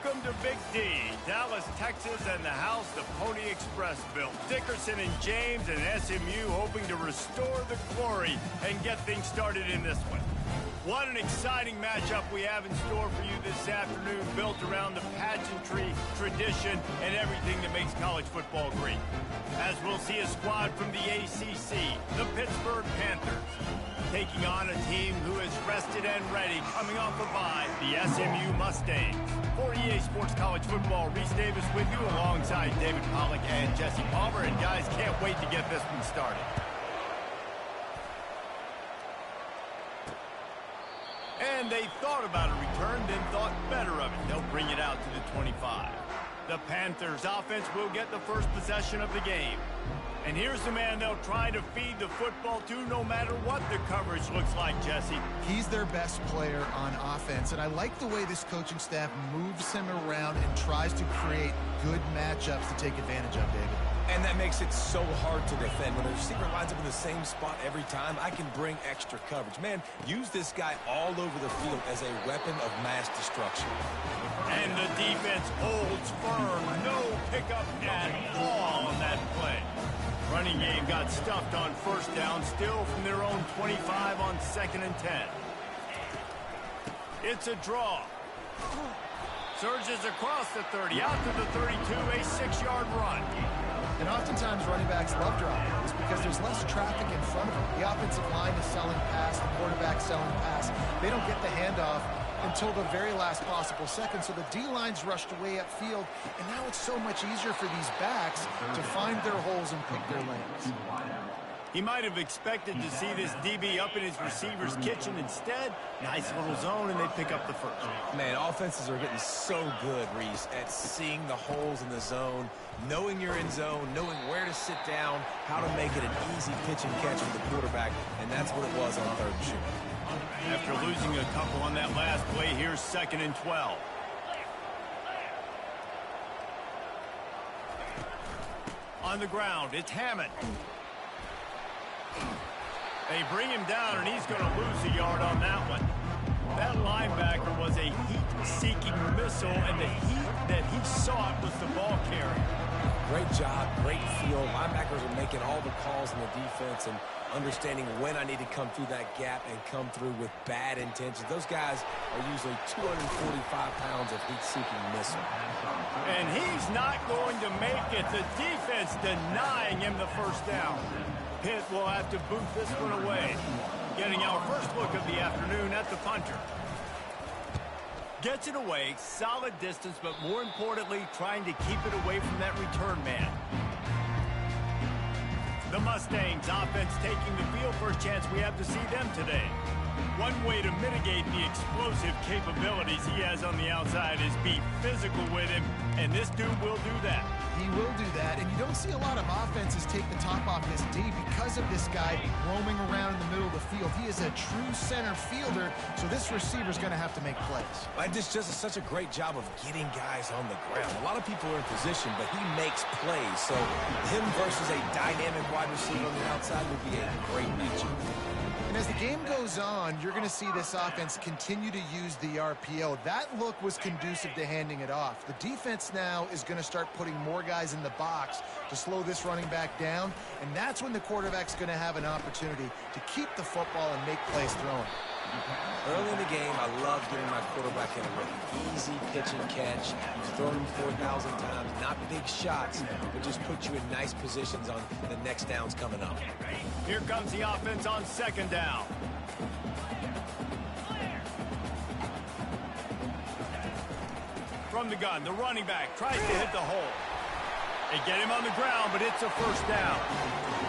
Welcome to Big D, Dallas, Texas, and the house the Pony Express built. Dickerson and James and SMU hoping to restore the glory and get things started in this one. What an exciting matchup we have in store for you this afternoon, built around the pageantry, tradition, and everything that makes college football great. As we'll see a squad from the ACC, the Pittsburgh Panthers, taking on a team who is rested and ready, coming off a bye, the SMU Mustangs. For EA Sports College Football, Reese Davis with you alongside David Pollack and Jesse Palmer. And guys, can't wait to get this one started. And they thought about a return, then thought better of it. They'll bring it out to the 25. The Panthers offense will get the first possession of the game. And here's the man they'll try to feed the football to no matter what the coverage looks like, Jesse. He's their best player on offense, and I like the way this coaching staff moves him around and tries to create good matchups to take advantage of, David. And that makes it so hard to defend. When the receiver lines up in the same spot every time, I can bring extra coverage. Man, use this guy all over the field as a weapon of mass destruction. And the defense holds firm. No pickup at all on that play. Running game got stuffed on first down, still from their own 25 on 2nd and 10. It's a draw. Surges across the 30, out to the 32, a 6-yard run. And oftentimes running backs love dropping this because there's less traffic in front of them. The offensive line is selling pass, the quarterback selling pass. They don't get the handoff until the very last possible second, so the D-line's rushed away upfield, and now it's so much easier for these backs to find their holes and pick their lanes. He might have expected to see this DB up in his receiver's kitchen. Instead, nice little zone, and they pick up the first. Man, offenses are getting so good, Reese, at seeing the holes in the zone, knowing you're in zone, knowing where to sit down, how to make it an easy pitch and catch for the quarterback, and that's what it was on 3rd and short. After losing a couple on that last play, here's 2nd and 12. On the ground, it's Hammond. They bring him down, and he's going to lose a yard on that one. That linebacker was a heat-seeking missile, and the heat that he sought was the ball carrier. Great job, great feel. Linebackers are making all the calls in the defense and understanding when I need to come through that gap and come through with bad intentions. Those guys are usually 245 pounds of heat-seeking missile. And he's not going to make it. The defense denying him the first down. Pitt will have to boot this one away. Getting our first look of the afternoon at the punter. Gets it away, solid distance, but more importantly, trying to keep it away from that return man. The Mustangs offense taking the field. First chance we have to see them today. One way to mitigate the explosive capabilities he has on the outside is be physical with him, and this dude will do that. He will do that, and you don't see a lot of offenses take the top off this D because of this guy roaming around in the middle of the field. He is a true center fielder, so this receiver's going to have to make plays. And this just is such a great job of getting guys on the ground. A lot of people are in position, but he makes plays, so him versus a dynamic wide receiver on the outside would be a great matchup. And as the game goes on, you're going to see this offense continue to use the RPO. That look was conducive to handing it off. The defense now is going to start putting more guys in the box to slow this running back down, and that's when the quarterback's going to have an opportunity to keep the football and make plays throwing. Early in the game, I love getting my quarterback in a rhythm. Easy pitch and catch. He's thrown him 4,000 times. Not big shots, but just put you in nice positions on the next downs coming up. Here comes the offense on 2nd down. From the gun, the running back tries to hit the hole. They get him on the ground, but it's a first down.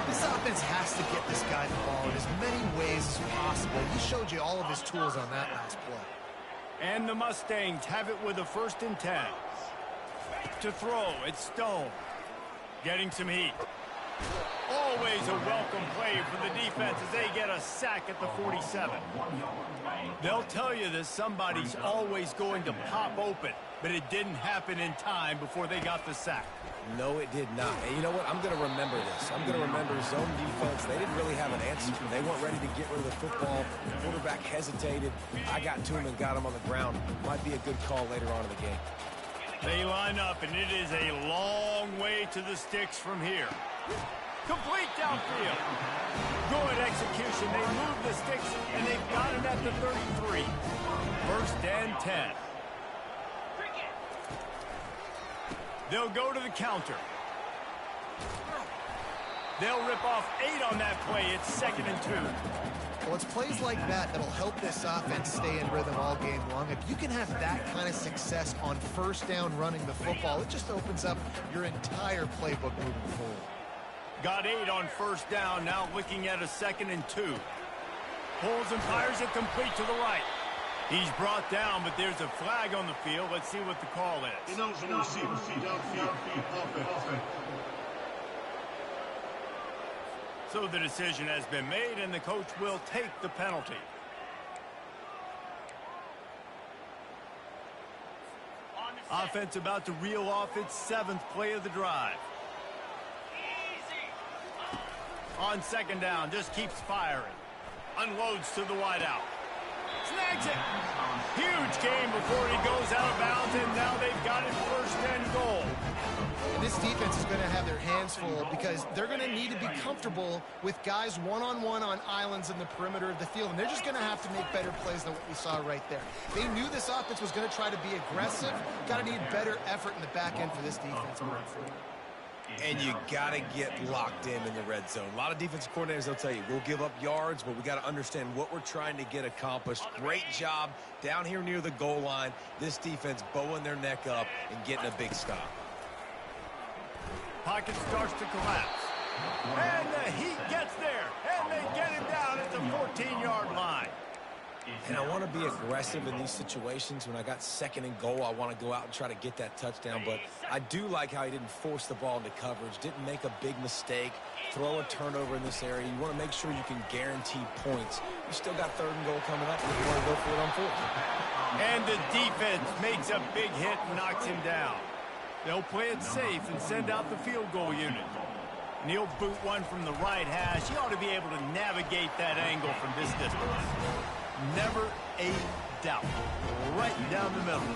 This offense has to get this guy the ball in as many ways as possible. He showed you all of his tools on that last play. And the Mustangs have it with a 1st and 10. To throw, it's Stone. Getting some heat. Always a welcome play for the defense as they get a sack at the 47. They'll tell you that somebody's always going to pop open, but it didn't happen in time before they got the sack. No, it did not. And you know what? I'm going to remember this. I'm going to remember zone defense. They didn't really have an answer. They weren't ready to get rid of the football. The quarterback hesitated. I got to him and got him on the ground. Might be a good call later on in the game. They line up, and it is a long way to the sticks from here. Complete downfield. Good execution. They move the sticks, and they've got it at the 33. First and 10. They'll go to the counter. They'll rip off 8 on that play. It's 2nd and 2. Well, it's plays like that that'll help this offense stay in rhythm all game long. If you can have that kind of success on first down running the football, it just opens up your entire playbook moving forward. Got 8 on first down, now looking at a 2nd and 2. Pulls and fires it complete to the right. He's brought down, but there's a flag on the field. Let's see what the call is. So the decision has been made, and the coach will take the penalty. Offense about to reel off its 7th play of the drive. On 2nd down, just keeps firing. Unloads to the wideout. Snags it. Huge game before he goes out of bounds, and now they've got it 1st and goal. This defense is going to have their hands full because they're going to need to be comfortable with guys one-on-one on islands in the perimeter of the field, and they're just going to have to make better plays than what we saw right there. They knew this offense was going to try to be aggressive. Got to need better effort in the back end for this defense moving forward. And you got to get locked in the red zone. A lot of defensive coordinators, they'll tell you, we'll give up yards, but we got to understand what we're trying to get accomplished. Great job down here near the goal line. This defense bowing their neck up and getting a big stop. Pocket starts to collapse. And the heat gets there. And they get him down at the 14-yard line. And I want to be aggressive in these situations. When I got 2nd and goal, I want to go out and try to get that touchdown. But I do like how he didn't force the ball into coverage, didn't make a big mistake, throw a turnover in this area. You want to make sure you can guarantee points. You still got 3rd and goal coming up, and you want to go for it on 4th. And the defense makes a big hit and knocks him down. They'll play it safe and send out the field goal unit. He'll boot one from the right hash. He ought to be able to navigate that angle from this distance. Never a doubt. Right down the middle.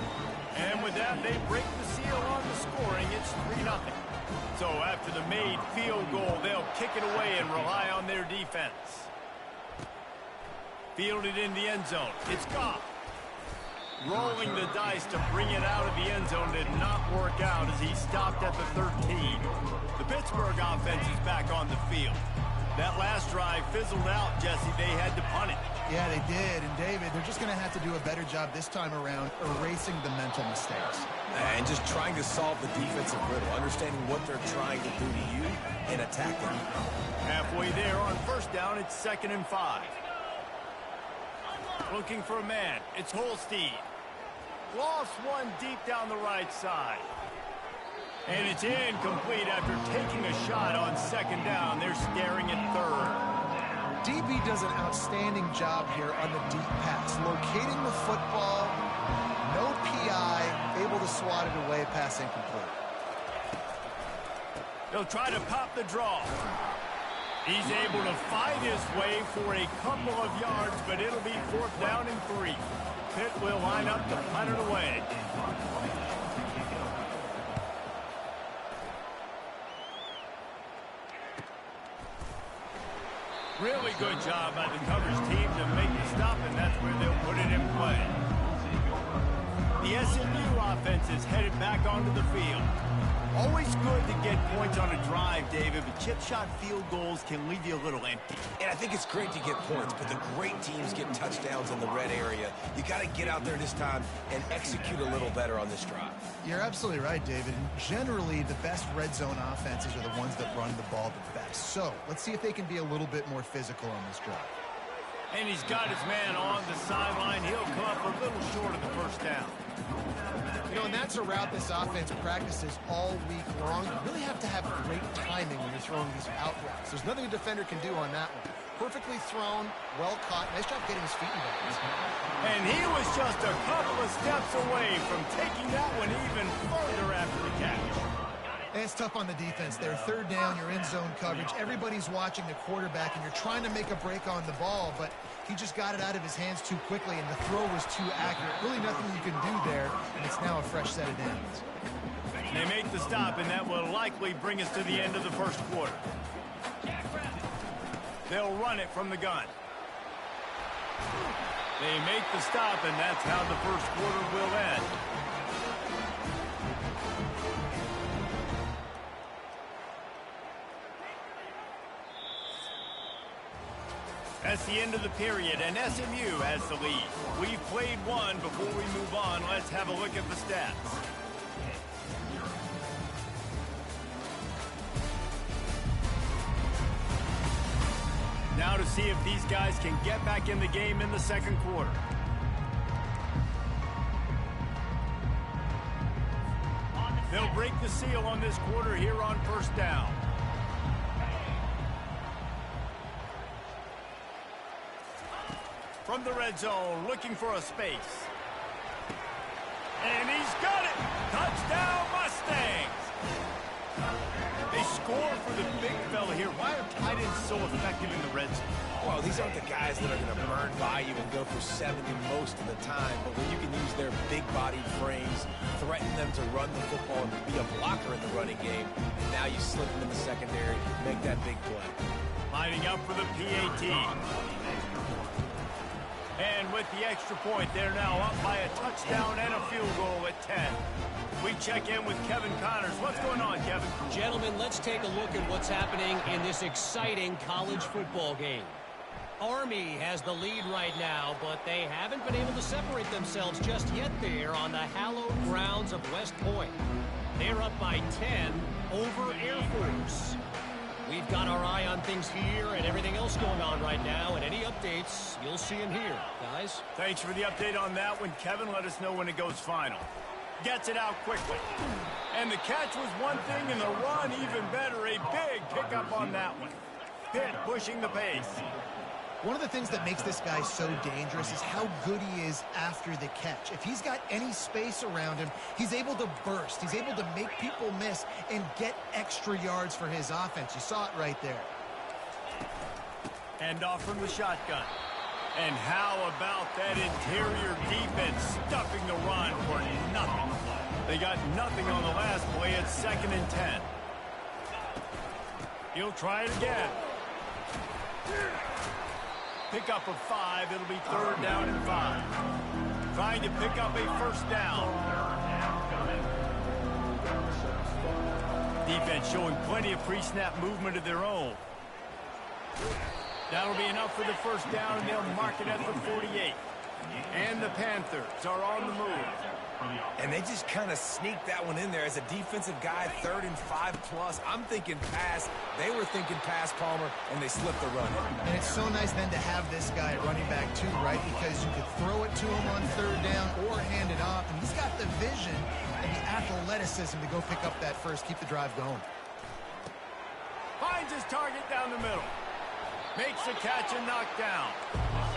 And with that, they break the seal on the scoring. It's 3-0. So after the made field goal, they'll kick it away and rely on their defense. Fielded in the end zone. It's Goff. Rolling the dice to bring it out of the end zone did not work out as he stopped at the 13. The Pittsburgh offense is back on the field. That last drive fizzled out, Jesse. They had to punt it. Yeah, they did. And, David, they're just going to have to do a better job this time around erasing the mental mistakes. And just trying to solve the defensive riddle, understanding what they're trying to do to you and attacking you. Halfway there on first down, it's 2nd and 5. Looking for a man. It's Holstein. Lost one deep down the right side. And it's incomplete after taking a shot on 2nd down. They're staring at 3rd. DB does an outstanding job here on the deep pass. Locating the football, no PI, able to swat it away, pass incomplete. They'll try to pop the draw. He's able to fight his way for a couple of yards, but it'll be 4th down and 3. Pitt will line up to punt it away. Really good job by the coverage team to make the stop, and that's where they'll put it in play. The SMU offense is headed back onto the field. Always good to get points on a drive, David, but chip shot field goals can leave you a little empty. And I think it's great to get points, but the great teams get touchdowns in the red area. You got to get out there this time and execute a little better on this drive. You're absolutely right, David. Generally, the best red zone offenses are the ones that run the ball the best. So let's see if they can be a little bit more physical on this drive. And he's got his man on the sideline. He'll come up a little short of the first down. You know, and that's a route this offense practices all week long. You really have to have great timing when you're throwing these out routes. There's nothing a defender can do on that one. Perfectly thrown, well caught. Nice job getting his feet in bounds. And he was just a couple of steps away from taking that one even further after the catch. It's tough on the defense there. Third down, you're in zone coverage. Everybody's watching the quarterback, and you're trying to make a break on the ball, but he just got it out of his hands too quickly, and the throw was too accurate. Really nothing you can do there, and it's now a fresh set of downs. They make the stop, and that will likely bring us to the end of the first quarter. They'll run it from the gun. They make the stop, and that's how the first quarter will end. That's the end of the period, and SMU has the lead. We've played one. Before we move on, let's have a look at the stats. Now to see if these guys can get back in the game in the second quarter. They'll break the seal on this quarter here on first down. From the red zone, looking for a space. And he's got it! Touchdown, Mustangs! They score for the big fella here. Why are tight ends so effective in the red zone? Well, these aren't the guys that are going to burn by you and go for 70 most of the time, but when you can use their big-bodied frames, threaten them to run the football and be a blocker in the running game, and now you slip them in the secondary, make that big play. Lining up for the PAT. And with the extra point, they're now up by a touchdown and a field goal at 10. We check in with Kevin Connors. What's going on, Kevin? Gentlemen, let's take a look at what's happening in this exciting college football game. Army has the lead right now, but they haven't been able to separate themselves just yet there on the hallowed grounds of West Point. They're up by 10 over Air Force. We've got our eye on things here and everything else going on right now, and any updates, you'll see them here, guys. Thanks for the update on that one, Kevin. Let us know when it goes final. Gets it out quickly. And the catch was one thing, and the run even better. A big pickup on that one. Pitt pushing the pace. One of the things that makes this guy so dangerous is how good he is after the catch. If he's got any space around him, he's able to burst. He's able to make people miss and get extra yards for his offense. You saw it right there. And off from the shotgun. And how about that interior defense stuffing the run for nothing? They got nothing on the last play. It's 2nd and 10. He'll try it again. Pick up of 5. It'll be 3rd down and 5. Trying to pick up a first down. Defense showing plenty of pre-snap movement of their own. That'll be enough for the first down, and they'll mark it at the 48. And the Panthers are on the move. And they just kind of sneaked that one in there. As a defensive guy, 3rd and 5+. I'm thinking pass. They were thinking pass, Palmer, and they slipped the run. And it's so nice then to have this guy at running back too, right? Because you could throw it to him on 3rd down or hand it off. And he's got the vision and the athleticism to go pick up that first, keep the drive going. Finds his target down the middle. Makes the catch and knocked down.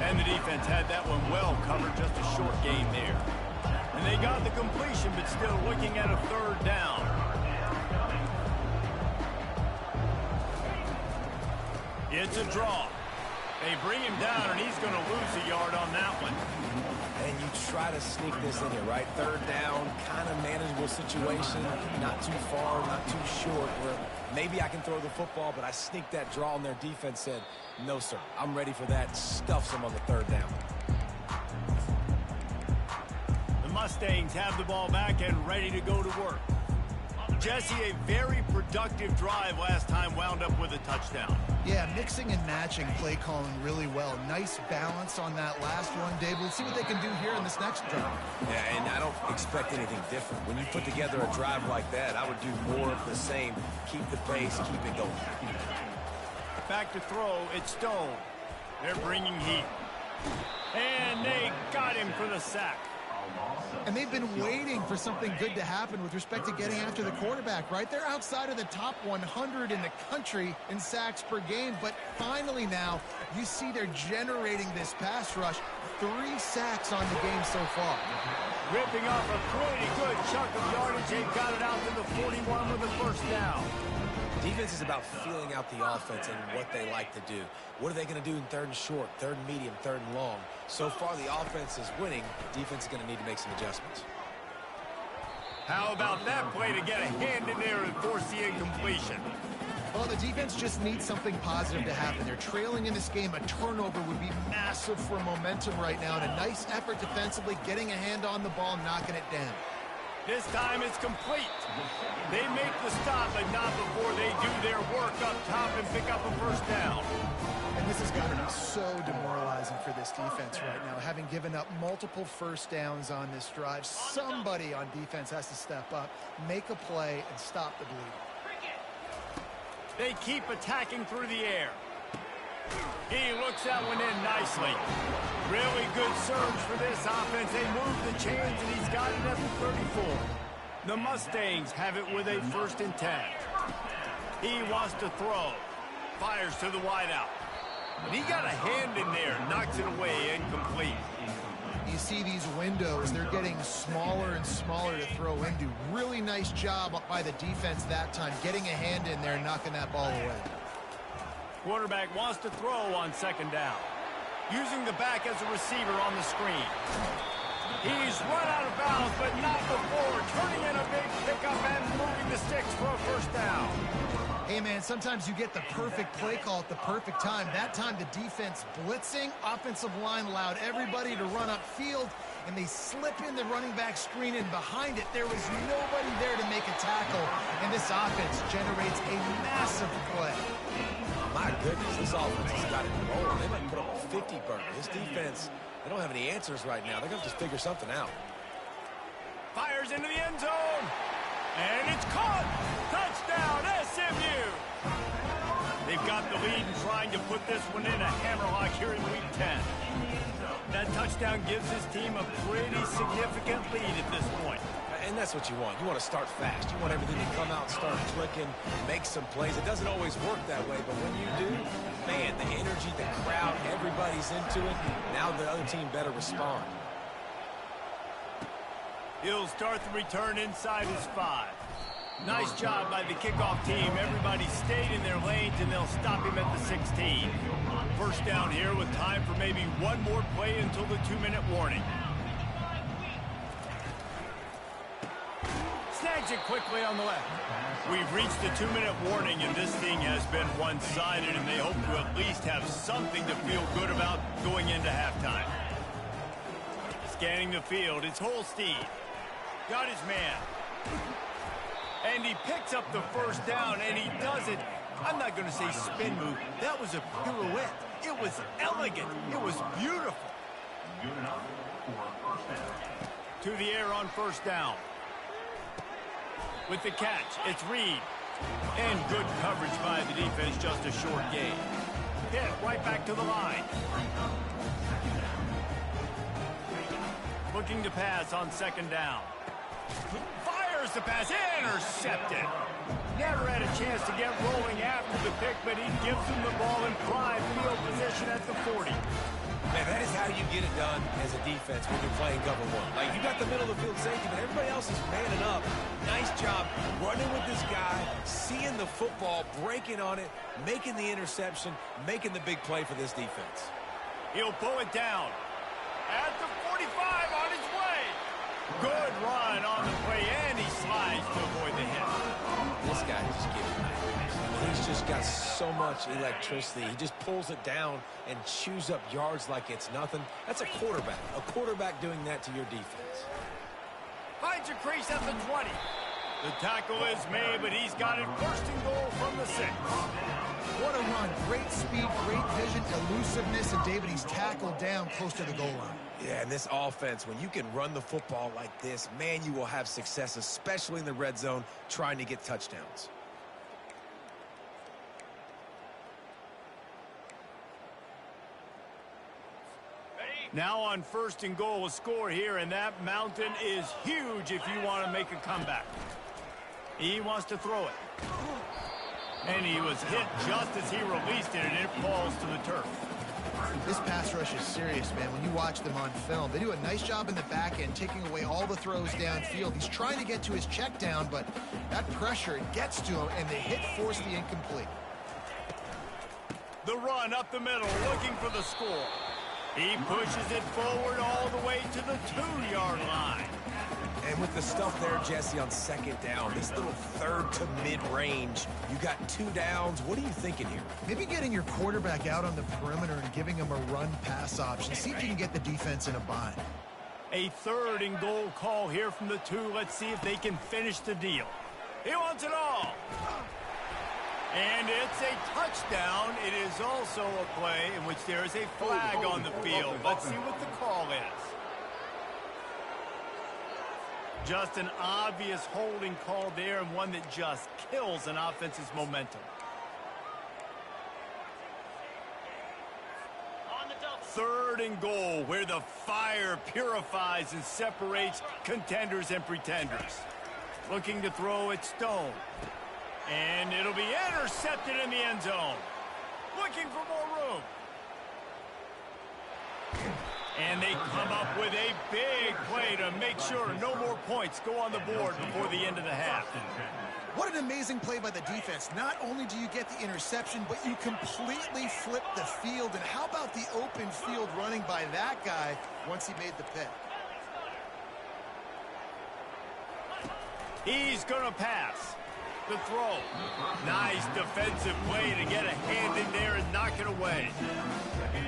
And the defense had that one well covered, just a short gain there. And they got the completion, but still looking at a 3rd down. It's a draw. They bring him down, and he's going to lose a yard on that one. And you try to sneak this in here, right? 3rd down, kind of manageable situation. Not too far, not too short. Where maybe I can throw the football, but I sneaked that draw, and their defense said, no, sir, I'm ready for that. Stuffs them on the 3rd down. The Mustangs have the ball back and ready to go to work. Jesse, a very productive drive last time, wound up with a touchdown. Yeah, mixing and matching play calling really well. Nice balance on that last one, Dave. Let's see what they can do here in this next drive. Yeah, and I don't expect anything different. When you put together a drive like that, I would do more of the same. Keep the pace, keep it going. Back to throw, it's Stone. They're bringing heat. And they got him for the sack. And they've been waiting for something good to happen with respect to getting after the quarterback, right? They're outside of the top 100 in the country in sacks per game, but finally now you see they're generating this pass rush. 3 sacks on the game so far. Ripping off a pretty good chunk of yardage. They've got it out to the 41 with the first down. Defense is about feeling out the offense and what they like to do. What are they going to do in third and short, third and medium, third and long? So far, the offense is winning. Defense is going to need to make some adjustments. How about that play to get a hand in there and force the incompletion? Well, the defense just needs something positive to happen. They're trailing in this game. A turnover would be massive for momentum right now, and a nice effort defensively, getting a hand on the ball, knocking it down. This time it's complete. They make the stop, but not before they do their work up top and pick up a first down. And this has got to be so demoralizing for this defense right now, having given up multiple first downs on this drive. Somebody on defense has to step up, make a play, and stop the bleeding. They keep attacking through the air. He looks that one in nicely. Really good surge for this offense. They move the chains, and he's got it at the 34. The Mustangs have it with a 1st and 10. He wants to throw. Fires to the wideout. But he got a hand in there. Knocks it away, incomplete. You see these windows, they're getting smaller and smaller to throw into. Really nice job by the defense that time, getting a hand in there and knocking that ball away. Quarterback wants to throw on 2nd down. Using the back as a receiver on the screen. He's run out of bounds, but not before. Turning in a big pickup and moving the sticks for a first down. Hey, man, sometimes you get the perfect play call at the perfect time. That time the defense blitzing, offensive line allowed everybody to run upfield, and they slip in the running back screen, and behind it there was nobody there to make a tackle, and this offense generates a massive play. My goodness, this offense has got it rolling. They might put up a 50 burger. This defense, they don't have any answers right now. They're going to have to figure something out. Fires into the end zone. And it's caught. Touchdown, SMU. They've got the lead and trying to put this one in a hammerlock here in Week 10. That touchdown gives his team a pretty significant lead at this point. And that's what you want. You want to start fast. You want everything to come out, start clicking, make some plays. It doesn't always work that way, but when you do, man, the energy, the crowd, everybody's into it. Now the other team better respond. He'll start the return inside his 5. Nice job by the kickoff team. Everybody stayed in their lanes, and they'll stop him at the 16. First down here with time for maybe one more play until the 2-minute warning. Snags it quickly on the left. We've reached the 2-minute warning, and this thing has been one-sided, and they hope to at least have something to feel good about going into halftime. Scanning the field, it's Holstein. Got his man. And he picks up the first down, and he does it. I'm not going to say spin move. That was a pirouette. It was elegant. It was beautiful. To the air on first down. With the catch, it's Reed. And good coverage by the defense, just a short gain. Hit right back to the line. Looking to pass on 2nd down. Fires the pass, intercepted. Never had a chance to get rolling after the pick, but he gives him the ball in prime field position at the 40. Man, that is how you get it done as a defense when you're playing cover 1. Like, you got the middle of the field safety, but everybody else is manning up. Nice job running with this guy, seeing the football, breaking on it, making the interception, making the big play for this defense. He'll pull it down. At the 45 on his way. Good run on the play, and he slides to avoid the hit. This guy just gives nightmares. He's just got so much electricity. He just pulls it down and chews up yards like it's nothing. That's a quarterback. A quarterback doing that to your defense. Finds a crease at the 20. The tackle is made, but he's got it 1st and goal from the 6. What a run. Great speed, great vision, elusiveness, and David, he's tackled down close to the goal line. Yeah, and this offense, when you can run the football like this, man, you will have success, especially in the red zone, trying to get touchdowns. Now on 1st and goal, a score here, and that mountain is huge if you want to make a comeback. He wants to throw it. And he was hit just as he released it, and it falls to the turf. This pass rush is serious, man. When you watch them on film, they do a nice job in the back end, taking away all the throws downfield. He's trying to get to his check down, but that pressure gets to him, and the hit forced the incomplete. The run up the middle, looking for the score. He pushes it forward all the way to the 2-yard line. And with the stuff there, Jesse, on second down, this little third to mid-range, you got 2 downs. What are you thinking here? Maybe getting your quarterback out on the perimeter and giving him a run-pass option. See if you can get the defense in a bind. A 3rd and goal call here from the 2. Let's see if they can finish the deal. He wants it all. And it's a touchdown. It is also a play in which there is a flag on the field. Let's see what the call is. Just an obvious holding call there, and one that just kills an offense's momentum. 3rd and goal, where the fire purifies and separates contenders and pretenders. Looking to throw it, Stone. And it'll be intercepted in the end zone. Looking for more room. And they come up with a big play to make sure no more points go on the board before the end of the half. What an amazing play by the defense. Not only do you get the interception, but you completely flip the field. And how about the open field running by that guy once he made the pick? He's going to pass. The throw. Nice defensive play to get a hand in there and knock it away.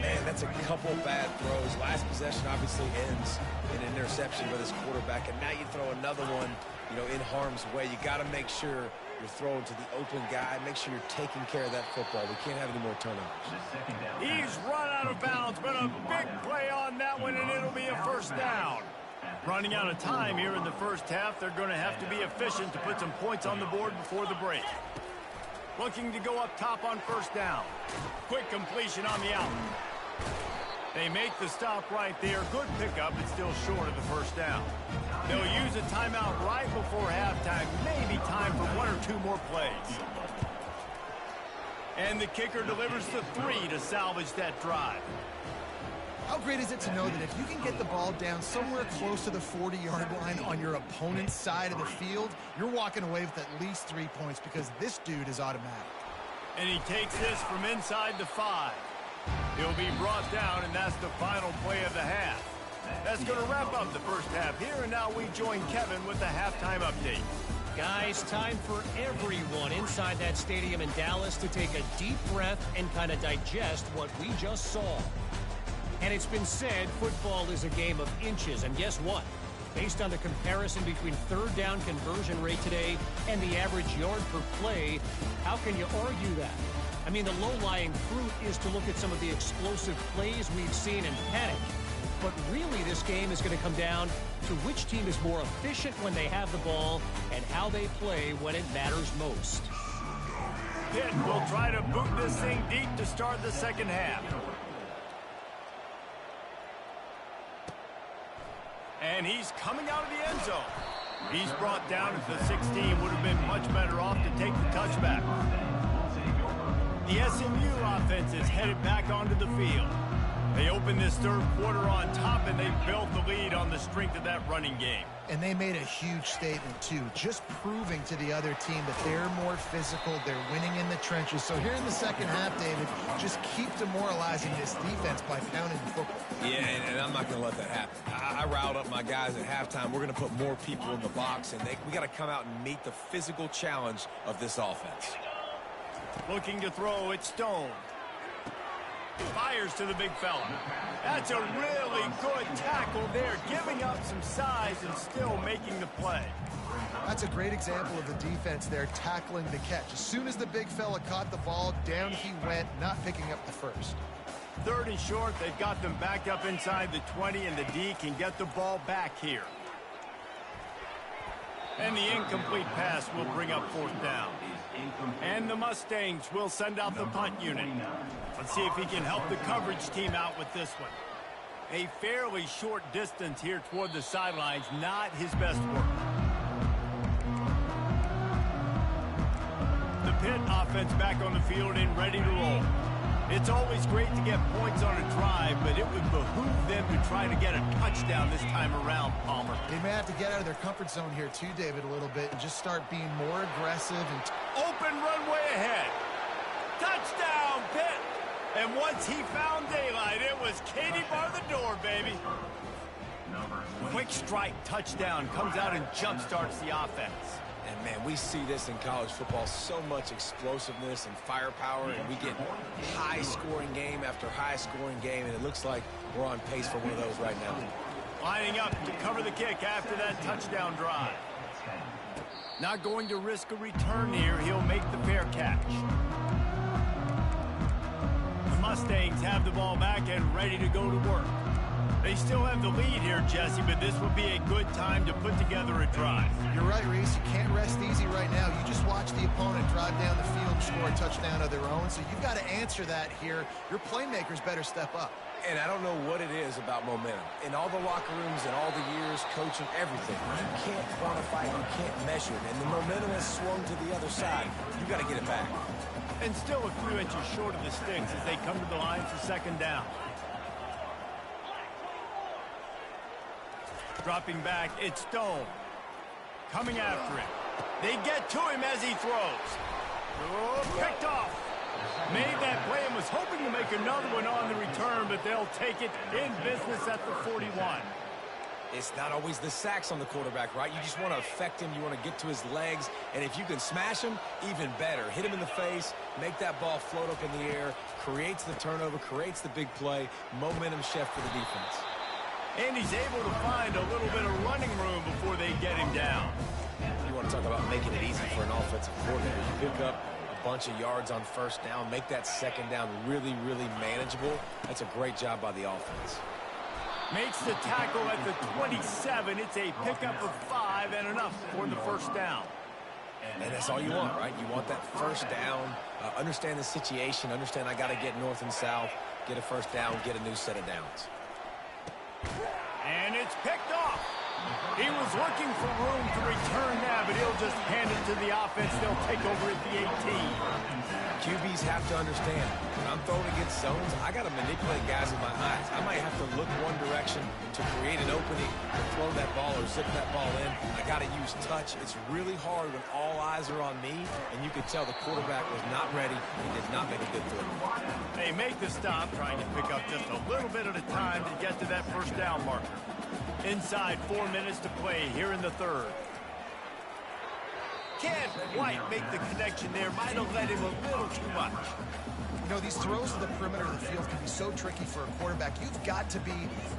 Man, that's a couple bad throws. Last possession obviously ends in an interception by this quarterback, and now you throw another one, in harm's way. You got to make sure you're throwing to the open guy. Make sure you're taking care of that football. We can't have any more turnovers. He's run out of bounds, but a big play on that one, and it'll be a 1st down. Running out of time here in the first half. They're going to have to be efficient to put some points on the board before the break. Looking to go up top on 1st down. Quick completion on the out. They make the stop right there. Good pickup, but still short of the 1st down. They'll use a timeout right before halftime. Maybe time for 1 or 2 more plays. And the kicker delivers the 3 to salvage that drive. How great is it to know that if you can get the ball down somewhere close to the 40-yard line on your opponent's side of the field, you're walking away with at least 3 points because this dude is automatic. And he takes this from inside the 5. He'll be brought down, and that's the final play of the half. That's going to wrap up the first half here, and now we join Kevin with the halftime update. Guys, time for everyone inside that stadium in Dallas to take a deep breath and kind of digest what we just saw. And it's been said football is a game of inches, and guess what? Based on the comparison between 3rd down conversion rate today and the average yard per play, how can you argue that? I mean, the low-lying fruit is to look at some of the explosive plays we've seen and panic. But really, this game is going to come down to which team is more efficient when they have the ball and how they play when it matters most. Pitt will try to boot this thing deep to start the second half. And he's coming out of the end zone. He's brought down at the 16. Would have been much better off to take the touchback. The SMU offense is headed back onto the field. They opened this 3rd quarter on top, and they built the lead on the strength of that running game. And they made a huge statement, too, just proving to the other team that they're more physical, they're winning in the trenches. So here in the second half, David, just keep demoralizing this defense by pounding the football. Yeah, and I'm not going to let that happen. I riled up my guys at halftime. We're going to put more people in the box, and we got to come out and meet the physical challenge of this offense. Looking to throw, it's Stone. Fires to the big fella. That's a really good tackle there, giving up some size and still making the play. That's a great example of the defense there tackling the catch. As soon as the big fella caught the ball, down he went, not picking up the first. 3rd and short, they've got them backed up inside the 20, and the D can get the ball back here. And the incomplete pass will bring up 4th down. And the Mustangs will send out the punt unit. Let's see if he can help the coverage team out with this one. A fairly short distance here toward the sidelines, not his best work. The Pitt offense back on the field and ready to roll. It's always great to get points on a drive, but it would behoove them to try to get a touchdown this time around, Palmer. They may have to get out of their comfort zone here too, David, a little bit, and just start being more aggressive. And open runway ahead. Touchdown, Pitt! And once he found daylight, it was Katie bar the door, baby. Quick strike touchdown comes out and jump-starts the offense. And, man, we see this in college football, so much explosiveness and firepower, and we get high-scoring game after high-scoring game, and it looks like we're on pace for one of those right now. Lining up to cover the kick after that touchdown drive. Not going to risk a return here. He'll make the fair catch. The Mustangs have the ball back and ready to go to work. They still have the lead here, Jesse, but this would be a good time to put together a drive. You're right, Reese. You can't rest easy right now. You just watch the opponent drive down the field and score a touchdown of their own, so you've got to answer that here. Your playmakers better step up. And I don't know what it is about momentum. In all the locker rooms and all the years, coaching, everything, you can't quantify it, you can't measure it. And the momentum has swung to the other side. You got to get it back. And still a few inches short of the sticks as they come to the line for second down. Dropping back, it's Stone. Coming after him. They get to him as he throws. Oh, picked off. Made that play and was hoping to make another one on the return, but they'll take it in business at the 41. It's not always the sacks on the quarterback, right? You just want to affect him. You want to get to his legs. And if you can smash him, even better. Hit him in the face, make that ball float up in the air, creates the turnover, creates the big play, momentum shift for the defense. And he's able to find a little bit of running room before they get him down. You want to talk about making it easy for an offensive coordinator. You pick up a bunch of yards on first down, make that second down really, really manageable. That's a great job by the offense. Makes the tackle at the 27. It's a pickup of 5 and enough for the first down. And that's all you want, right? You want that first down, understand the situation, understand I got to get north and south, get a first down, get a new set of downs. And it's picked off. He was looking for room to return that, but he'll just hand it to the offense. They'll take over at the 18. QBs have to understand, when I'm throwing against zones, I got to manipulate guys with my eyes. I might have to look one direction to create an opening, to throw that ball or zip that ball in. I got to use touch. It's really hard when all eyes are on me, and you could tell the quarterback was not ready. He did not make a good throw. They make the stop, trying to pick up just a little bit at a time to get to that first down marker. Inside 4 minutes to play here in the third. Can't quite make the connection there. Might have let him a little too much. You know, these throws to the perimeter of the field can be so tricky for a quarterback. You've got to be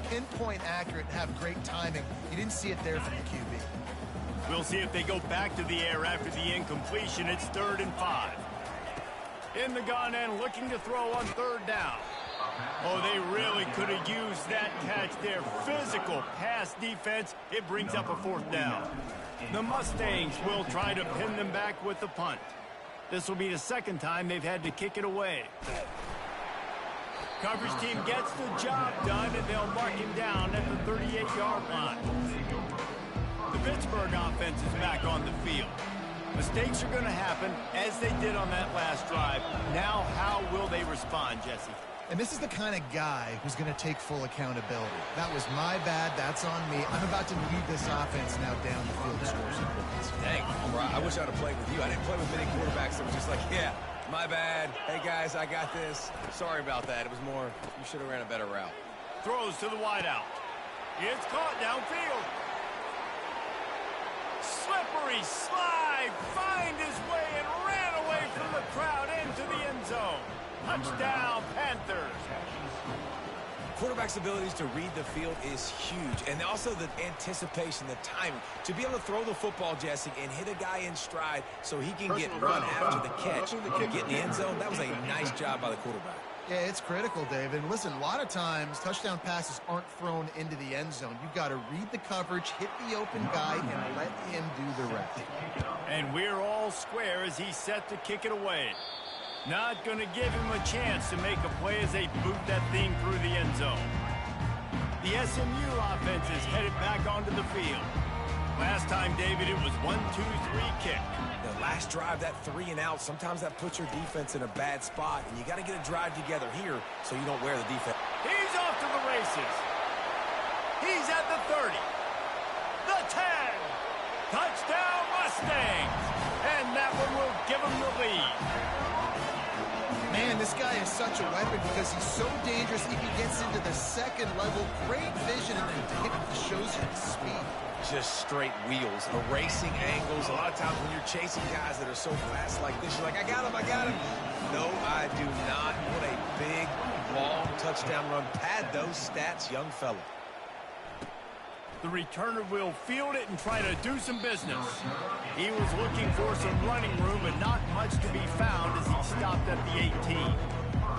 pinpoint accurate and have great timing. You didn't see it there from the QB. We'll see if they go back to the air after the incompletion. It's 3rd and 5. In the gun and looking to throw on 3rd down. Oh, they really could have used that catch there. Physical pass defense. It brings up a 4th down. The Mustangs will try to pin them back with the punt. This will be the second time they've had to kick it away. Coverage team gets the job done, and they'll mark him down at the 38-yard line. The Pittsburgh offense is back on the field. Mistakes are going to happen, as they did on that last drive. Now, how will they respond, Jesse? And this is the kind of guy who's going to take full accountability. That was my bad. That's on me. I'm about to lead this offense now down the field to score some points. Dang, I wish I'd have played with you. I didn't play with many quarterbacks that were just like, yeah, my bad. Hey, guys, I got this. Sorry about that. It was more, you should have ran a better route. Throws to the wideout. It's caught downfield. Slippery slide. Find his way and ran away from the crowd into the end zone. Touchdown, Panthers. Quarterback's abilities to read the field is huge, and also the anticipation, the timing. To be able to throw the football, Jesse, and hit a guy in stride so he can get run after the catch and get in the end zone, that was a nice job by the quarterback. Yeah, it's critical, David. Listen, a lot of times touchdown passes aren't thrown into the end zone. You've got to read the coverage, hit the open guy, and let him do the rest. And we're all square as he's set to kick it away. Not going to give him a chance to make a play as they boot that thing through the end zone. The SMU offense is headed back onto the field. Last time, David, it was 1-2-3 kick. The last drive, that 3 and out, sometimes that puts your defense in a bad spot, and you got to get a drive together here so you don't wear the defense. He's off to the races. He's at the 30. The 10. Touchdown, Mustangs. And that one will give him the lead. Man, this guy is such a weapon because he's so dangerous. If he gets into the second level, great vision, and then shows you his speed. Just straight wheels, erasing angles. A lot of times when you're chasing guys that are so fast like this, you're like, I got him. No, I do not. What a big, long touchdown run. Pad those stats, young fella. The returner will field it and try to do some business. He was looking for some running room, but not much to be found as he stopped at the 18.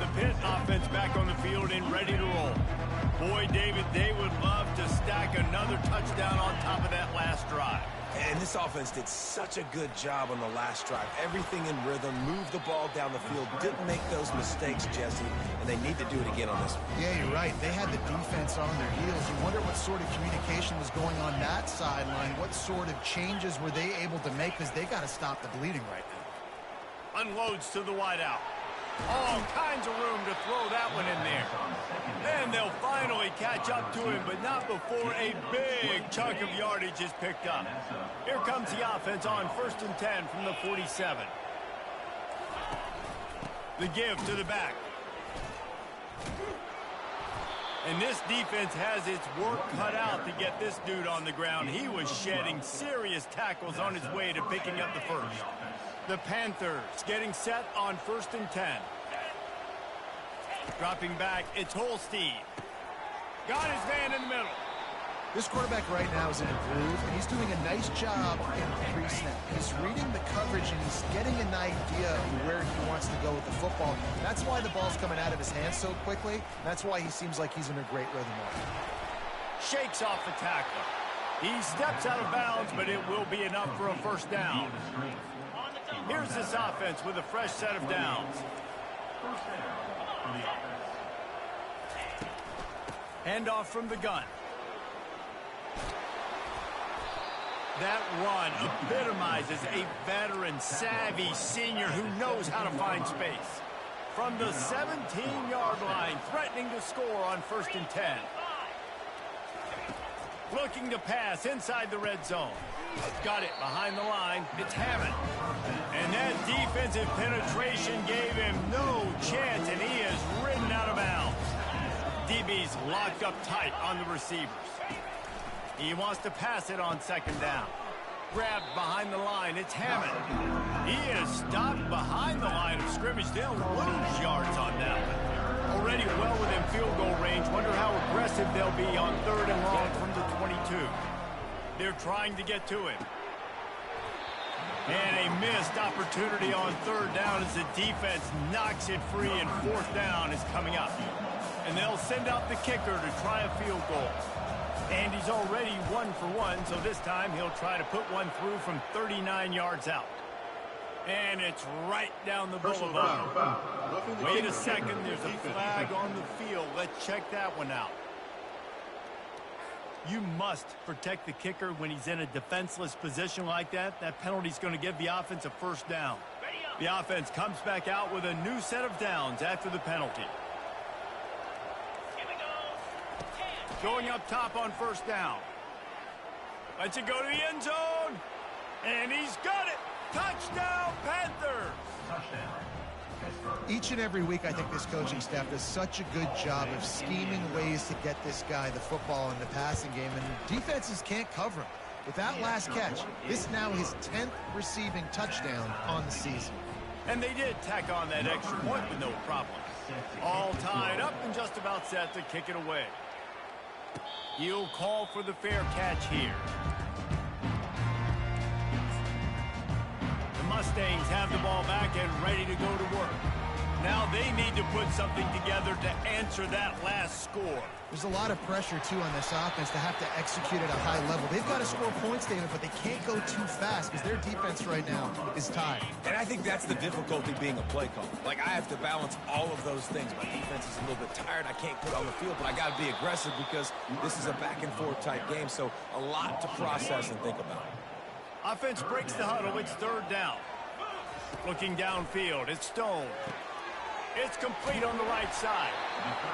The Pitt offense back on the field and ready to roll. Boy, David, they would love to stack another touchdown on top of that last drive. And this offense did such a good job on the last drive. Everything in rhythm, moved the ball down the field, didn't make those mistakes, Jesse, and they need to do it again on this one. Yeah, you're right. They had the defense on their heels. You wonder what sort of communication was going on that sideline. What sort of changes were they able to make because they got to stop the bleeding right now. Unloads to the wideout. All kinds of room to throw that one in there. And they'll finally catch up to him, but not before a big chunk of yardage is picked up. Here comes the offense on 1st and 10 from the 47. The give to the back. And this defense has its work cut out to get this dude on the ground. He was shedding serious tackles on his way to picking up the first. The Panthers getting set on 1st and 10. Dropping back, it's Holstein. Got his man in the middle. This quarterback right now is in a groove, and he's doing a nice job in pre-snap. He's reading the coverage, and he's getting an idea of where he wants to go with the football. That's why the ball's coming out of his hands so quickly. That's why he seems like he's in a great rhythm right now. Shakes off the tackler. He steps out of bounds, but it will be enough for a first down. Here's this offense with a fresh set of downs. Handoff from the gun. That run epitomizes a veteran, savvy senior who knows how to find space. From the 17-yard line, threatening to score on 1st and 10. Looking to pass inside the red zone. Got it behind the line. It's Hammond. And that defensive penetration gave him no chance, and he is ridden out of bounds. DB's locked up tight on the receivers. He wants to pass it on 2nd down. Grabbed behind the line. It's Hammond. He is stopped behind the line of scrimmage. They'll lose yards on that one. Already well within field goal range. Wonder how aggressive they'll be on 3rd and long from the 22. They're trying to get to him. And a missed opportunity on 3rd down as the defense knocks it free, and 4th down is coming up. And they'll send out the kicker to try a field goal. And he's already 1 for 1, so this time he'll try to put one through from 39 yards out. And it's right down the boulevard. Wait a second, there's a flag on the field. Let's check that one out. You must protect the kicker when he's in a defenseless position like that. That penalty's going to give the offense a first down. The offense comes back out with a new set of downs after the penalty. Going up top on 1st down. Lets it go to the end zone. And he's got it. Touchdown, Panthers. Each and every week, I think this coaching staff does such a good job of scheming ways to get this guy the football in the passing game, and defenses can't cover him. With that last catch, this is now his 10th receiving touchdown on the season. And they did tack on that extra point with no problem. All tied up and just about set to kick it away. He'll call for the fair catch here. The Mustangs have the ball back and ready to go to work. Now they need need to put something together to answer that last score. There's a lot of pressure, too, on this offense to have to execute at a high level. They've got to score points, David, but they can't go too fast because their defense right now is tied. And I think that's the difficulty being a play caller. Like, I have to balance all of those things. My defense is a little bit tired. I can't put on the field, but I got to be aggressive because this is a back-and-forth type game, so a lot to process and think about. Offense breaks the huddle. It's third down. Looking downfield, it's Stone. It's complete on the right side.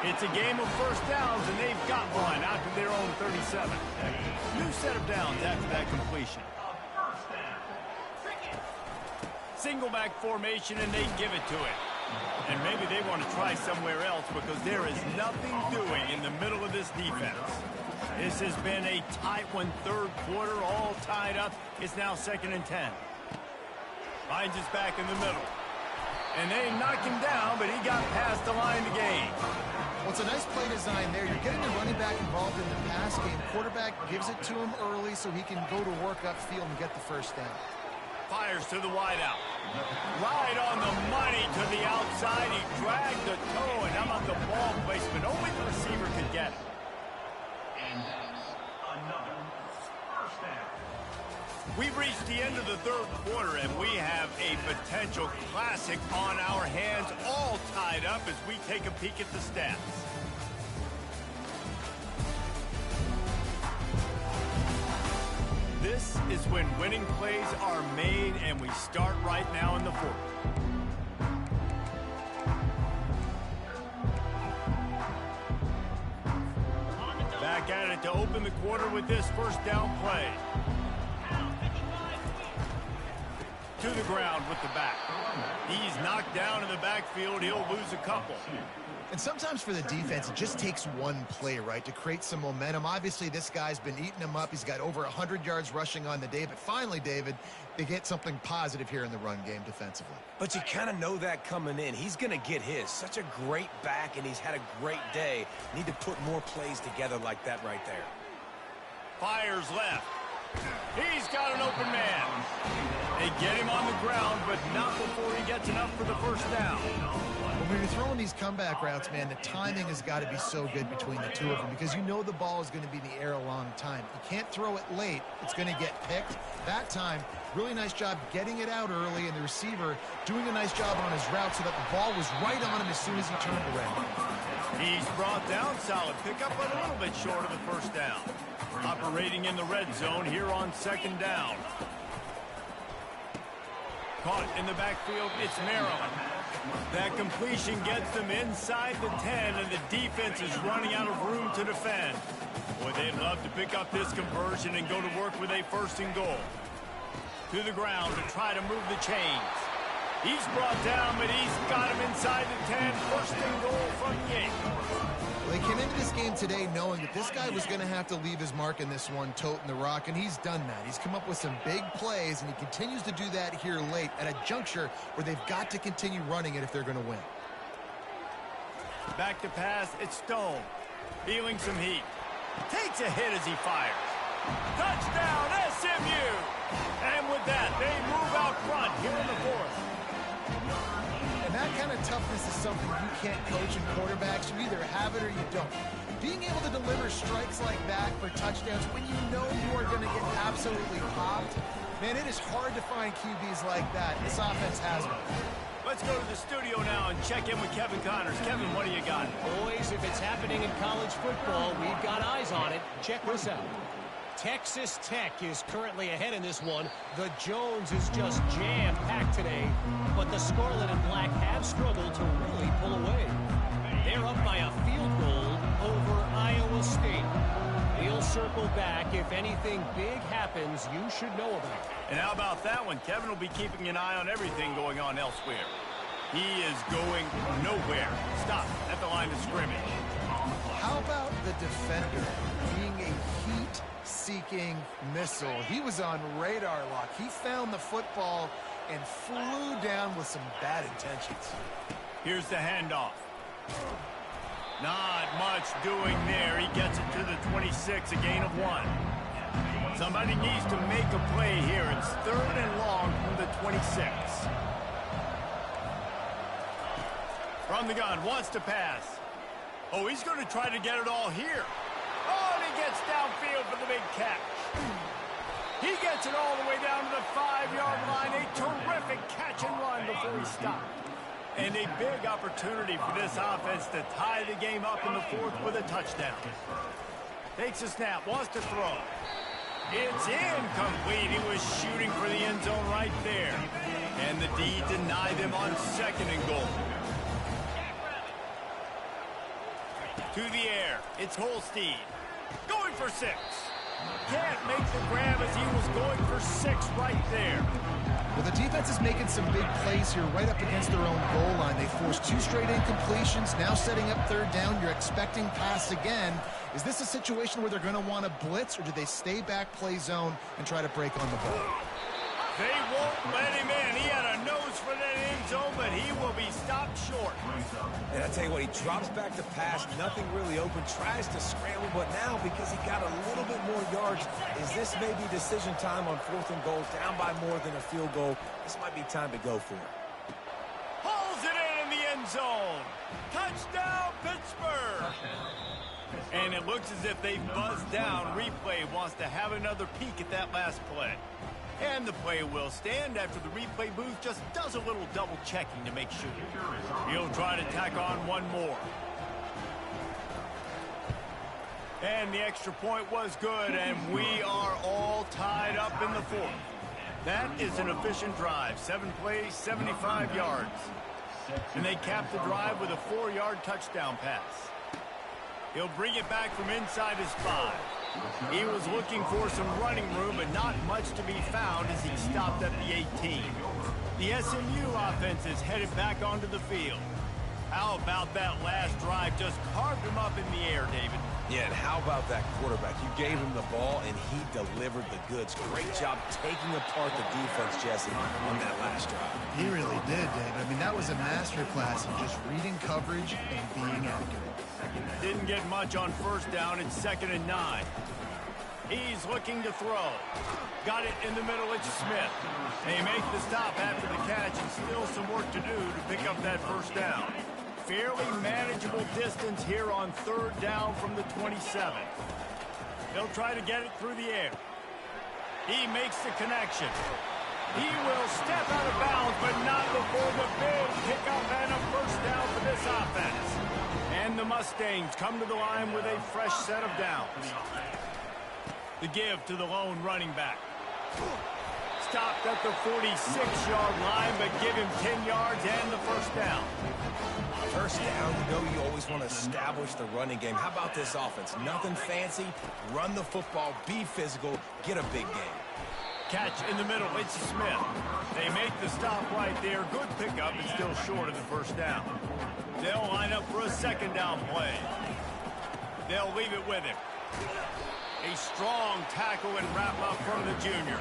It's a game of first downs, and they've got one out to their own 37. New set of downs after that completion. Single back formation, and they give it to it. And maybe they want to try somewhere else because there is nothing doing in the middle of this defense. This has been a tight one, third quarter, all tied up. It's now 2nd and 10. Finds his back in the middle. And they knock him down, but he got past the line to gain. Well, it's a nice play design there. You're getting the running back involved in the pass game. Quarterback gives it to him early so he can go to work upfield and get the first down. Fires to the wideout. Right on the money to the outside. He dragged the toe, and how about the ball placement? Only the receiver could get it. And that's another first down. We've reached the end of the third quarter, and we have a potential classic on our hands, all tied up as we take a peek at the stats. This is when winning plays are made, and we start right now in the fourth. Back at it to open the quarter with this first down play. To the ground with the back. He's knocked down in the backfield. He'll lose a couple. And sometimes for the defense, it just takes one play, right, to create some momentum. Obviously, this guy's been eating him up. He's got over 100 yards rushing on the day. But finally, David, they get something positive here in the run game defensively. But you kind of know that coming in. He's going to get his. Such a great back, and he's had a great day. Need to put more plays together like that right there. Fires left. He's got an open man. They get him on the ground, but not before he gets enough for the first down. When you're throwing these comeback routes, man, the timing has got to be so good between the two of them because you know the ball is going to be in the air a long time. You can't throw it late. It's going to get picked. That time, really nice job getting it out early, and the receiver doing a nice job on his route so that the ball was right on him as soon as he turned around. He's brought down. Solid pickup, but a little bit short of the first down. Operating in the red zone here on 2nd down. Caught in the backfield, it's Maryland. That completion gets them inside the 10, and the defense is running out of room to defend. Boy, they'd love to pick up this conversion and go to work with a 1st and goal. To the ground to try to move the chains. He's brought down, but he's got him inside the 10. 1st and goal from the 8. Well, they came into this game today knowing that this guy was going to have to leave his mark in this one, toting the rock, and he's done that. He's come up with some big plays, and he continues to do that here late at a juncture where they've got to continue running it if they're going to win. Back to pass, it's Stone. Feeling some heat. Takes a hit as he fires. Touchdown, SMU! And with that, they move out front here in the fourth. And that kind of toughness is something you can't coach in quarterbacks. You either have it or you don't. Being able to deliver strikes like that for touchdowns when you know you are going to get absolutely popped, man, it is hard to find QBs like that. This offense has one. Let's go to the studio now and check in with Kevin Connors. Kevin, what do you got? Boys, if it's happening in college football, we've got eyes on it. Check this out. Texas Tech is currently ahead in this one. The Jones is just jam-packed today, but the Scarlet and Black have struggled to really pull away. They're up by a field goal over Iowa State. He'll circle back. If anything big happens, you should know about it. And how about that one? Kevin will be keeping an eye on everything going on elsewhere. He is going nowhere. Stop at the line of scrimmage. How about the defender being a heat-seeking missile? He was on radar lock. He found the football and flew down with some bad intentions. Here's the handoff. Not much doing there. He gets it to the 26, a gain of 1. Somebody needs to make a play here. It's 3rd and long from the 26. From the gun, wants to pass. Oh, he's going to try to get it all here. Oh, and he gets downfield for the big catch. He gets it all the way down to the 5-yard line. A terrific catch and run before he stopped. And a big opportunity for this offense to tie the game up in the fourth with a touchdown. Takes a snap, wants to throw. It's incomplete. He was shooting for the end zone right there. And the D denied them on 2nd and goal. To the air, it's Holstein. Going for 6. Can't make the grab as he was going for 6 right there. Well, the defense is making some big plays here right up against their own goal line. They forced 2 straight incompletions, now setting up 3rd down. You're expecting pass again. Is this a situation where they're going to want to blitz, or do they stay back, play zone, and try to break on the ball? They won't let him in. He had a nose for that end zone, but he will be stopped short. And I tell you what, he drops back to pass, nothing really open, tries to scramble, but now because he got a little bit more yards, is this maybe decision time on 4th and goal, down by more than a field goal? This might be time to go for it. Pulls it in the end zone. Touchdown, Pittsburgh. And it looks as if they've buzzed down. Replay wants to have another peek at that last play. And the play will stand after the replay booth just does a little double checking to make sure. He'll try to tack on one more. And the extra point was good, and we are all tied up in the 4th. That is an efficient drive. 7 plays, 75 yards. And they cap the drive with a 4-yard touchdown pass. He'll bring it back from inside his 5. He was looking for some running room, but not much to be found as he stopped at the 18. The SMU offense is headed back onto the field. How about that last drive? Just carved him up in the air, David. Yeah, and how about that quarterback? You gave him the ball, and he delivered the goods. Great job taking apart the defense, Jesse, on that last drive. He really did, David. I mean, that was a masterclass in just reading coverage and being accurate. Didn't get much on 1st down. It's 2nd and 9. He's looking to throw. Got it in the middle. It's Smith. They make the stop after the catch, and still some work to do to pick up that 1st down. Fairly manageable distance here on 3rd down from the 27. They'll try to get it through the air. He makes the connection. He will step out of bounds, but not before the big pickup and a 1st down for this offense. And the Mustangs come to the line with a fresh set of downs. The give to the lone running back. Stopped at the 46-yard line, but give him 10 yards and the 1st down. 1st down, you know you always want to establish the running game. How about this offense? Nothing fancy. Run the football, be physical, get a big game. Catch in the middle, it's Smith. They make the stop right there. Good pickup, but still short of the 1st down. They'll line up for a 2nd down play. They'll leave it with him. A strong tackle and wrap up from the junior.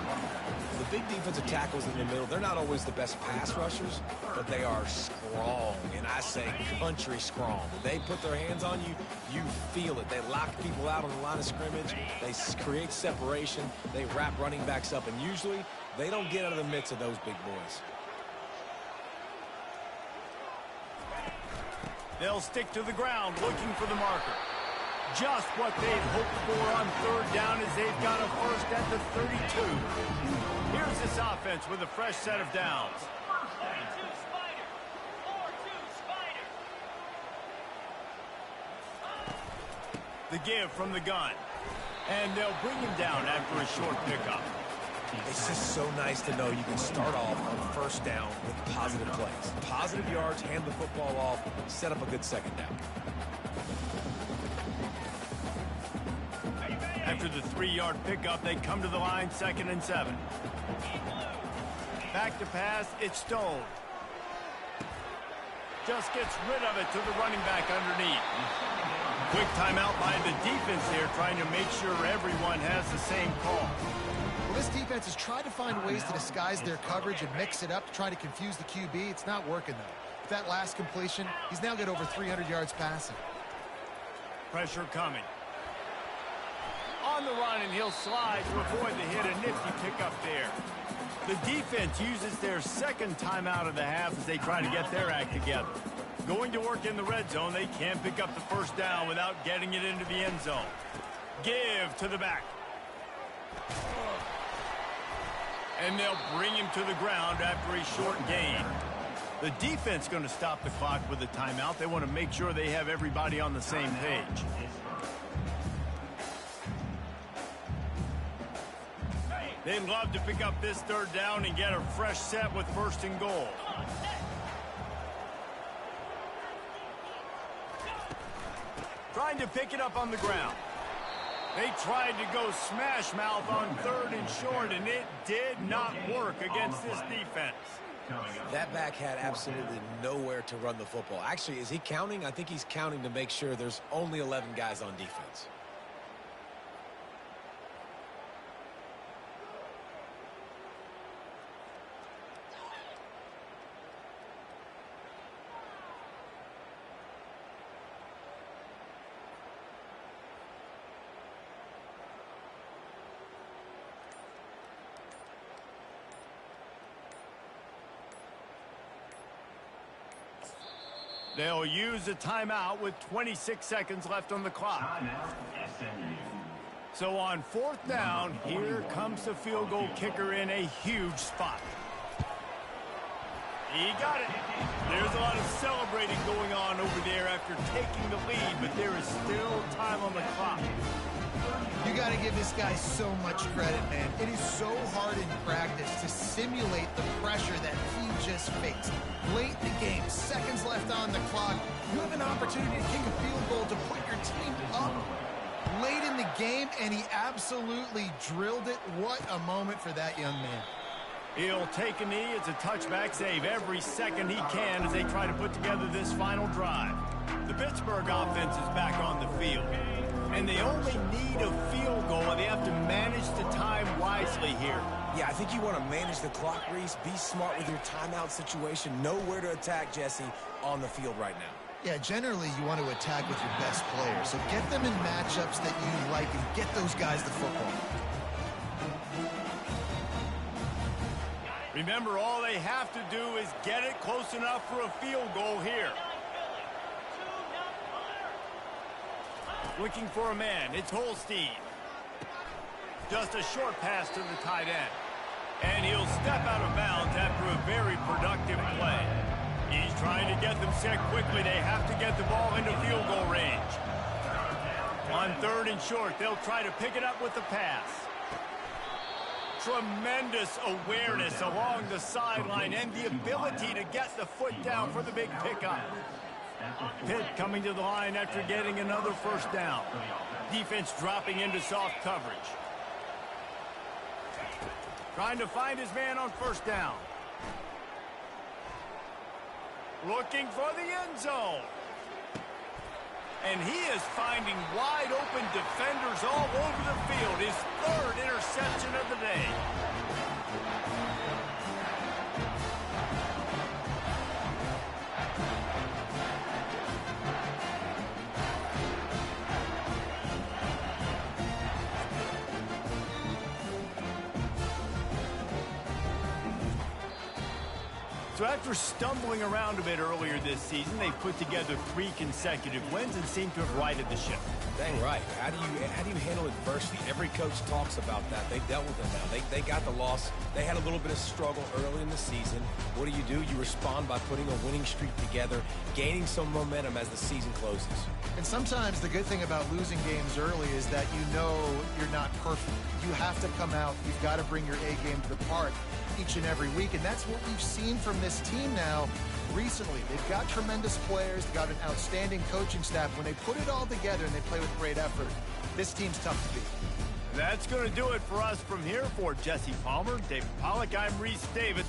The big defensive tackles in the middle, they're not always the best pass rushers, but they are strong, and I say country strong. When they put their hands on you, you feel it. They lock people out on the line of scrimmage. They create separation. They wrap running backs up, and usually they don't get out of the midst of those big boys. They'll stick to the ground looking for the marker. Just what they'd hoped for on 3rd down as they've got a 1st at the 32. Here's this offense with a fresh set of downs. The give from the gun. And they'll bring him down after a short pickup. It's just so nice to know you can start off on 1st down with positive plays. Positive yards, hand the football off, set up a good 2nd down. After the 3-yard pickup, they come to the line, 2nd and 7. Back to pass, it's Stone. Just gets rid of it to the running back underneath. Quick timeout by the defense here, trying to make sure everyone has the same call. Well, this defense has tried to find ways to disguise their coverage and mix it up to try to confuse the QB. It's not working, though. With that last completion, he's now got over 300 yards passing. Pressure coming. On the run, and he'll slide to avoid the hit. A nifty pickup there. The defense uses their 2nd timeout of the half as they try to get their act together. Going to work in the red zone. They can't pick up the first down without getting it into the end zone. Give to the back. And they'll bring him to the ground after a short gain. The defense going to stop the clock with a timeout. They want to make sure they have everybody on the same page. They'd love to pick up this third down and get a fresh set with 1st and goal. Trying to pick it up on the ground. They tried to go smash mouth on 3rd and short, and it did not work against this defense. That back had absolutely nowhere to run the football. Actually, is he counting? I think he's counting to make sure there's only 11 guys on defense. They'll use a timeout with 26 seconds left on the clock. So on 4th down, here comes the field goal kicker in a huge spot. He got it. There's a lot of celebrating going on over there after taking the lead, but there is still time on the clock. You got to give this guy so much credit, man. It is so hard in practice to simulate the pressure that he just faced. Late in the game, seconds left on the clock, you have an opportunity to kick a field goal to put your team up late in the game, and he absolutely drilled it. What a moment for that young man. He'll take a knee. It's a touchback save every second he can as they try to put together this final drive. The Pittsburgh offense is back on the field. And they only need a field goal, and they have to manage the time wisely here. Yeah, I think you want to manage the clock, Reese. Be smart with your timeout situation. Know where to attack, Jesse, on the field right now. Yeah, generally you want to attack with your best players. So get them in matchups that you like and get those guys the football. Remember, all they have to do is get it close enough for a field goal here. Looking for a man. It's Holstein. Just a short pass to the tight end. And he'll step out of bounds after a very productive play. He's trying to get them set quickly. They have to get the ball into field goal range. On 3rd and short, they'll try to pick it up with the pass. Tremendous awareness along the sideline and the ability to get the foot down for the big pickup. Pitt coming to the line after getting another 1st down. Defense dropping into soft coverage. Trying to find his man on 1st down. Looking for the end zone. And he is finding wide open defenders all over the field. His 3rd interception of the day. So after stumbling around a bit earlier this season, they've put together 3 consecutive wins and seem to have righted the ship. Dang right. How do you handle adversity? Every coach talks about that. They dealt with it now. They got the loss. They had a little bit of struggle early in the season. What do? You respond by putting a winning streak together, gaining some momentum as the season closes. And sometimes the good thing about losing games early is that you know you're not perfect. You have to come out. You've got to bring your A game to the park each and every week, and that's what we've seen from this team now recently. They've got tremendous players, they've got an outstanding coaching staff. When they put it all together and they play with great effort, this team's tough to beat. That's going to do it for us from here. For Jesse Palmer, David Pollack, I'm Reese Davis.